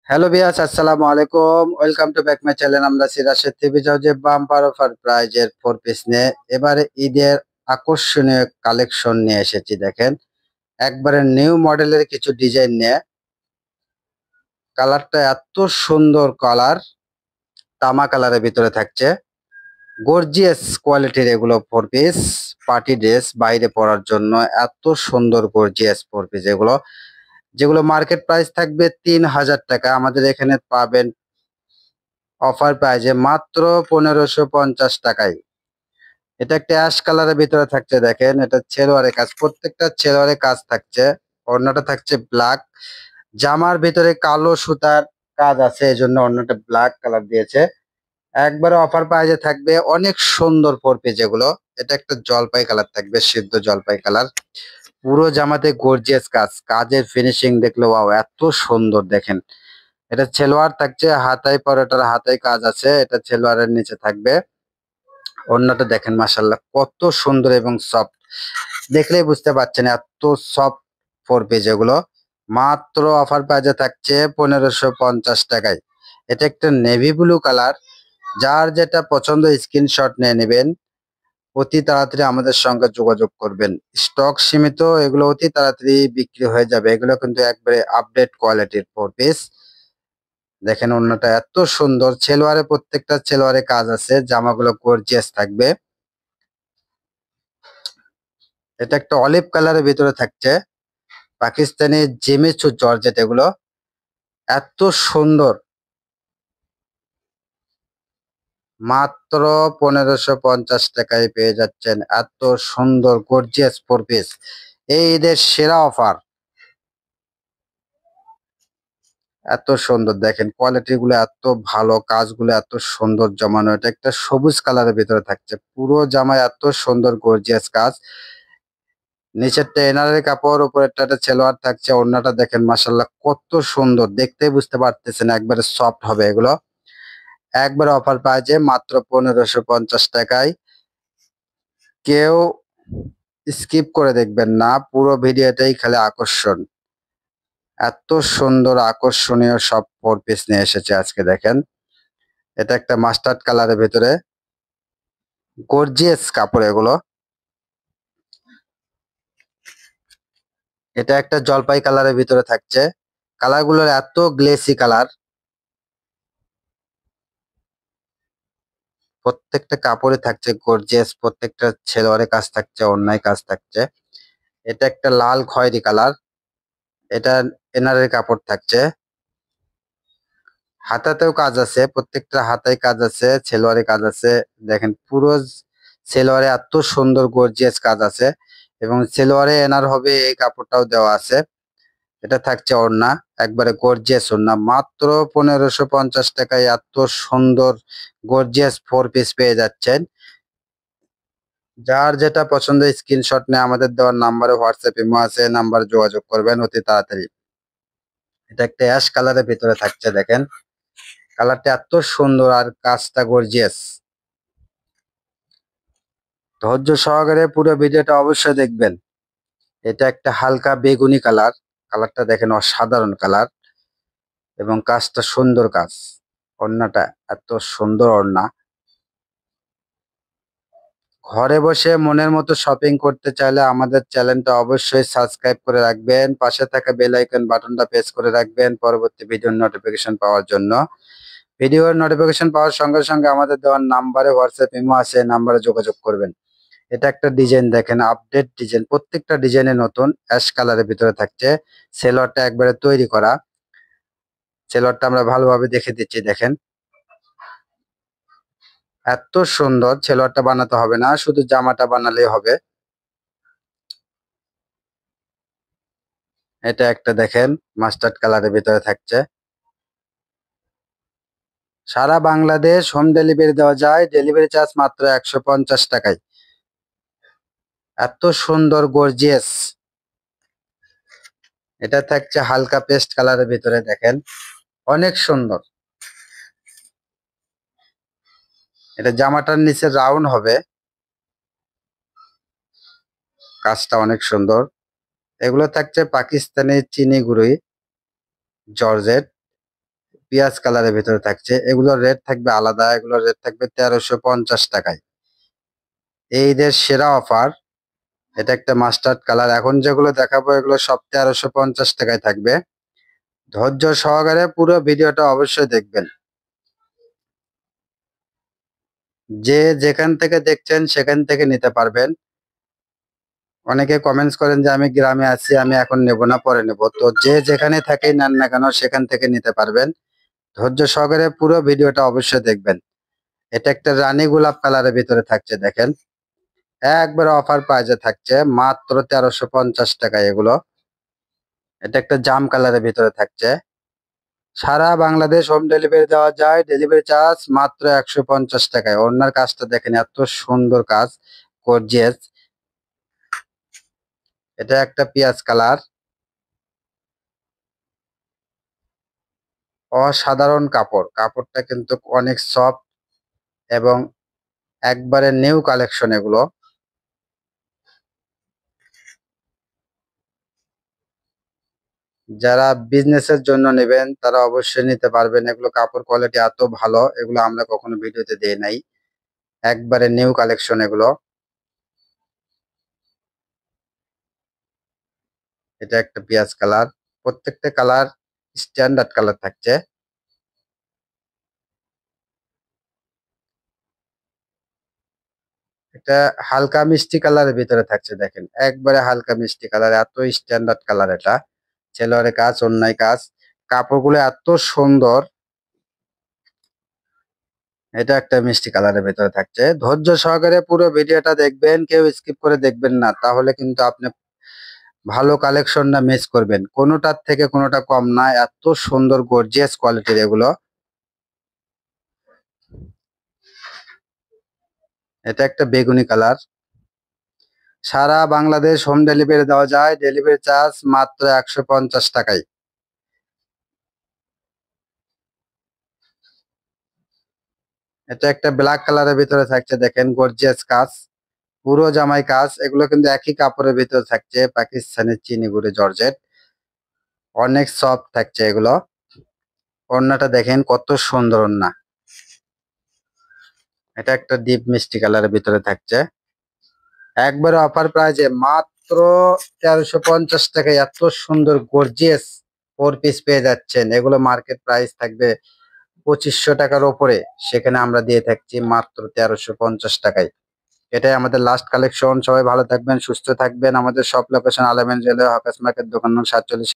Hello বিয়াস, আসসালামু আলাইকুম। Welcome to back my channel. আমরা সিরাজের টিভি যে বাম্পার অফার প্রাইজের ফোর পিস নিয়ে এবারে ঈদের আকর্ষণীয় কালেকশন নিয়ে এসেছি। দেখেন, একবারে নিউ মডেলের কিছু ডিজাইন নিয়ে। কালারটা এত সুন্দর কালার, তামা কালারের ভিতরে থাকছে। গর্জিয়াস কোয়ালিটির এগুলো ফোর পিস, পার্টি ড্রেস, বাইরে পরার জন্য এত সুন্দর গর্জিয়াস ফোর পিস এগুলো, যেগুলো মার্কেট প্রাইস থাকবে ৩,০০০ টাকা। আমাদের এখানে পাবেন অফার প্রাইজে মাত্র ১৫৫০ টাকায়। এটা একটা অ্যাশ কালারের ভিতরে থাকছে। দেখেন, এটা ছেলোয়ারের কাজ, প্রত্যেকটা ছেলোয়ারের কাজ থাকছে। ওড়নাটা থাকছে ব্ল্যাক, জামার ভিতরে কালো সুতার কাজ আছে, এই জন্য ওড়নাটা ব্ল্যাক কালার দিয়েছে। একবারে অফার প্রাইজে থাকবে, অনেক সুন্দর ফোর পিস এগুলো। এটা একটা জলপাই কালার থাকবে, সিদ্ধ জলপাই কালার। পুরো জামাতে গর্জিয়াস কাজ, কাজের ফিনিশিং দেখলে ওয়াও, এত সুন্দর। দেখেন, এটা ছেলোয়ার থাকছে, হাতায় পরাটার হাতায় কাজ আছে, এটা ছেলোয়ারের নিচে থাকবে। ওড়নাটা দেখেন, মাশাআল্লাহ কত সুন্দর এবং সফট, দেখলেই বুঝতে পারছেন এত সফট ফোর পিস এগুলো। মাত্র অফার প্রাইজে থাকছে ১৫৫০ টাকায়। এটা একটা নেভি ব্লু কালার। যার যেটা পছন্দ স্ক্রিনশট নিয়ে নেবেন, অতি তাড়াতাড়ি আমাদের সঙ্গে যোগাযোগ করবেন। স্টক সীমিত, এগুলো অতি তাড়াতাড়ি বিক্রি হয়ে যাবে। এগুলো কিন্তু একবারে আপডেট কোয়ালিটির ফোর পিস। দেখেন, ওড়নাটা এত সুন্দর, ছেলোয়ারে প্রত্যেকটা ছেলোয়ারে কাজ আছে, জামাগুলো গর্জিয়াস থাকবে। এটা একটা অলিভ কালারের ভিতরে থাকছে, পাকিস্তানি জেমিচু জর্জেট এগুলো, এত সুন্দর। মাত্র ১৫৫০ টাকায় পেয়ে যাচ্ছেন এত সুন্দর গর্জিয়াস ফোর পিস। এই ঈদের সেরা অফার, এত সুন্দর। দেখেন কোয়ালিটি গুলো এত ভালো, কাজগুলো এত সুন্দর জমানো। এটা একটা সবুজ কালারের ভিতরে থাকছে, পুরো জামায় এত সুন্দর গর্জিয়াস কাজ। নিচেরটা এনারের কাপড়, উপরেরটা একটা ছেলোয়ার থাকছে। ওড়নাটা দেখেন, মাশাআল্লাহ কত সুন্দর, দেখতেই বুঝতে পারতেছেন একবারে সফট হবে এগুলো। একবার অফার পাওয়া যায় মাত্র ১৫৫০ টাকায়। কেউ স্কিপ করে দেখবেন না, পুরো ভিডিওটাই খালি আকর্ষণ। এত সুন্দর আকর্ষণীয় সব ফোর পিস নিয়ে এসেছে আজকে। দেখেন, এটা একটা মাস্টার্ড কালারের ভিতরে গর্জিয়াস কাপড় এগুলো। এটা একটা জলপাই কালারের ভিতরে থাকছে, কালারগুলোর এত গ্লেসি কালার। প্রত্যেকটা কাপড়ে থাকছে গর্জিয়াস, প্রত্যেকটা ছেলোয়ারে কাজ থাকছে, অন্যায় কাজ থাকছে। এটা একটা লাল খয়েরি কালার, এটা এনারের কাপড় থাকছে। হাতাতেও কাজ আছে, প্রত্যেকটা হাতায় কাজ আছে, সেলোয়ারে কাজ আছে। দেখেন, পুরো সেলোয়ারে এত সুন্দর গর্জিয়াস কাজ আছে, এবং সেলোয়ারে এনার হবে এই কাপড়টাও দেওয়া আছে। এটা থাকছে ওড়না, একবারে গর্জিয়াস ওড়না। মাত্র ১৫৫০ টাকায় এত সুন্দর গর্জিয়াস ফোর পিস পেয়ে যাচ্ছেন। যার যেটা পছন্দ স্ক্রিনশট নিয়ে আমাদের দেওয়ার নাম্বারে হোয়াটসঅ্যাপ ইমো আছে, নাম্বারে যোগাযোগ করবেন অতি তাড়াতাড়ি। এটা একটা অ্যাশ কালারের ভিতরে থাকছে। দেখেন, কালারটা এত সুন্দর আর কাজটা গর্জিয়াস। ধৈর্য সহকারে পুরো ভিডিওটা অবশ্যই দেখবেন। এটা একটা হালকা বেগুনি কালার, কালারটা দেখেন অসাধারণ কালার, এবং কাজটা সুন্দর কাজ। ওড়নাটা এত সুন্দর ওড়না। ঘরে বসে মনের মতো শপিং করতে চাইলে আমাদের চ্যানেলটা অবশ্যই সাবস্ক্রাইব করে রাখবেন, পাশে থাকা বেল আইকন বাটনটা প্রেস করে রাখবেন পরবর্তী ভিডিওর নোটিফিকেশন পাওয়ার জন্য। ভিডিওর নোটিফিকেশন পাওয়ার সঙ্গে সঙ্গে আমাদের দেওয়ার নাম্বারে হোয়াটসঅ্যাপ ইমো আছে, নাম্বারে যোগাযোগ করবেন। এটা একটা ডিজাইন, দেখেন আপডেট ডিজাইন, প্রত্যেকটা ডিজাইনে নতুন। অ্যাশ কালারের ভিতরে থাকছে, সেলোয়ারটা একবারে তৈরি করা। সেলোয়ারটা আমরা ভালোভাবে দেখে দিচ্ছি। দেখেন, এত সুন্দর। সেলোয়ারটা বানাতে হবে না, শুধু জামাটা বানালেই হবে। এটা একটা দেখেন মাস্টার্ড কালারের ভিতরে থাকছে। সারা বাংলাদেশ হোম ডেলিভারি দেওয়া যায়, ডেলিভারি চার্জ মাত্র ১৫০ টাকায়। এত সুন্দর গর্জিয়াস। এটা থাকছে হালকা পেস্ট কালারের ভিতরে। দেখেন, অনেক সুন্দর। এটা জামাটার নিচে রাউন্ড হবে, কাজটা অনেক সুন্দর। এগুলো থাকছে পাকিস্তানি চিনি গুঁড়ি জর্জেট। পেঁয়াজ কালারের ভিতরে থাকছে, এগুলোর রেট থাকবে আলাদা, এগুলোর রেট থাকবে 1350 টাকায়। এই ঈদের সেরা অফার। এটা একটা মাস্টার্ড কালার, এখন যেগুলো দেখাবো এগুলো সব 1350 টাকায় থাকবে। ধৈর্য সহকারে পুরো ভিডিওটা অবশ্যই দেখবেন। যে যেখান থেকে দেখছেন সেখান থেকে নিতে পারবেন। অনেকে কমেন্টস করেন যে আমি গ্রামে আছি, আমি এখন নেব না, পরে নেব। তো যে যেখানে থাকেই নেন না কেন সেখান থেকে নিতে পারবেন। ধৈর্য সহকারে পুরো ভিডিওটা অবশ্যই দেখবেন। এটা একটা রানী গোলাপ কালারের ভিতরে থাকছে, দেখেন একবারে অফার প্রাইজে থাকছে মাত্র 1350 টাকায় এগুলো। এটা একটা জাম কালারের ভিতরে থাকছে। সারা বাংলাদেশ হোম ডেলিভারি দেওয়া যায়, ডেলিভারি চার্জ মাত্র 150 টাকায়। ওনার কাজটা দেখেন, এত সুন্দর কাজ, গর্জিয়াস। এটা একটা পেঁয়াজ কালার, অসাধারণ কাপড়, কাপড়টা কিন্তু অনেক সফট এবং একবারে নিউ কালেকশন এগুলো। যারা বিজনেসের জন্য নেবেন তারা অবশ্যই নিতে পারবেন। এগুলো কাপড় কোয়ালিটি এত ভালো, এগুলো আমরা কখনো ভিডিওতে দেই নাই। একবারে নিউ কালেকশন এগুলো। এটা একটা পেঁয়াজ কালার, প্রত্যেকটা কালার স্ট্যান্ডার্ড কালার থাকছে। এটা হালকা মিষ্টি কালারের ভিতরে থাকছে, দেখেন একবারে হালকা মিষ্টি কালার, এত স্ট্যান্ডার্ড কালার। এটা সেলোয়ারের কাজ, অন্যায় কাজ, কাপড়গুলো এত সুন্দর। এটা একটা মিষ্টি কালারের ভিতরে থাকছে। ধৈর্য সহকারে পুরো ভিডিওটা দেখবেন, কেউ স্কিপ করে দেখবেন না, তাহলে কিন্তু আপনি ভালো কালেকশনটা মিস করবেন। কোনোটার থেকে কোনোটা কম না, এত সুন্দর গর্জিয়াস কোয়ালিটির এগুলো। এটা একটা বেগুনি কালার। সারা বাংলাদেশ হোম ডেলিভারি দেওয়া যায়, ডেলিভারি চার্জ মাত্র 150 টাকায়। এটা একটা ব্ল্যাক কালারের ভিতরে থাকছে, দেখেন গর্জিয়াস কাজ, পুরো জামাই কাজ। এগুলো কিন্তু একই কাপড়ের ভিতরে থাকছে, পাকিস্তানি চিনিগুড়ি জর্জেট, অনেক সফট থাকছে এগুলো। ওড়নাটা দেখেন কত সুন্দর ওড়না। এটা একটা ডিপ মিষ্টি কালারের ভিতরে থাকছে, একবারে অফার প্রাইজে মাত্র 1350 টাকায় এত সুন্দর গর্জিয়াস 4 পিস পেয়ে যাচ্ছেন। এগুলো মার্কেট প্রাইস থাকবে 2500 টাকার ওপরে, সেখানে আমরা দিয়ে থাকছি মাত্র 1350 টাকায়। এটাই আমাদের লাস্ট কালেকশন। সবাই ভালো থাকবেন, সুস্থ থাকবেন। আমাদের শপ লোকেশন আলামিন রেলওয়ে হকার্স মার্কেট, দোকান নং 47।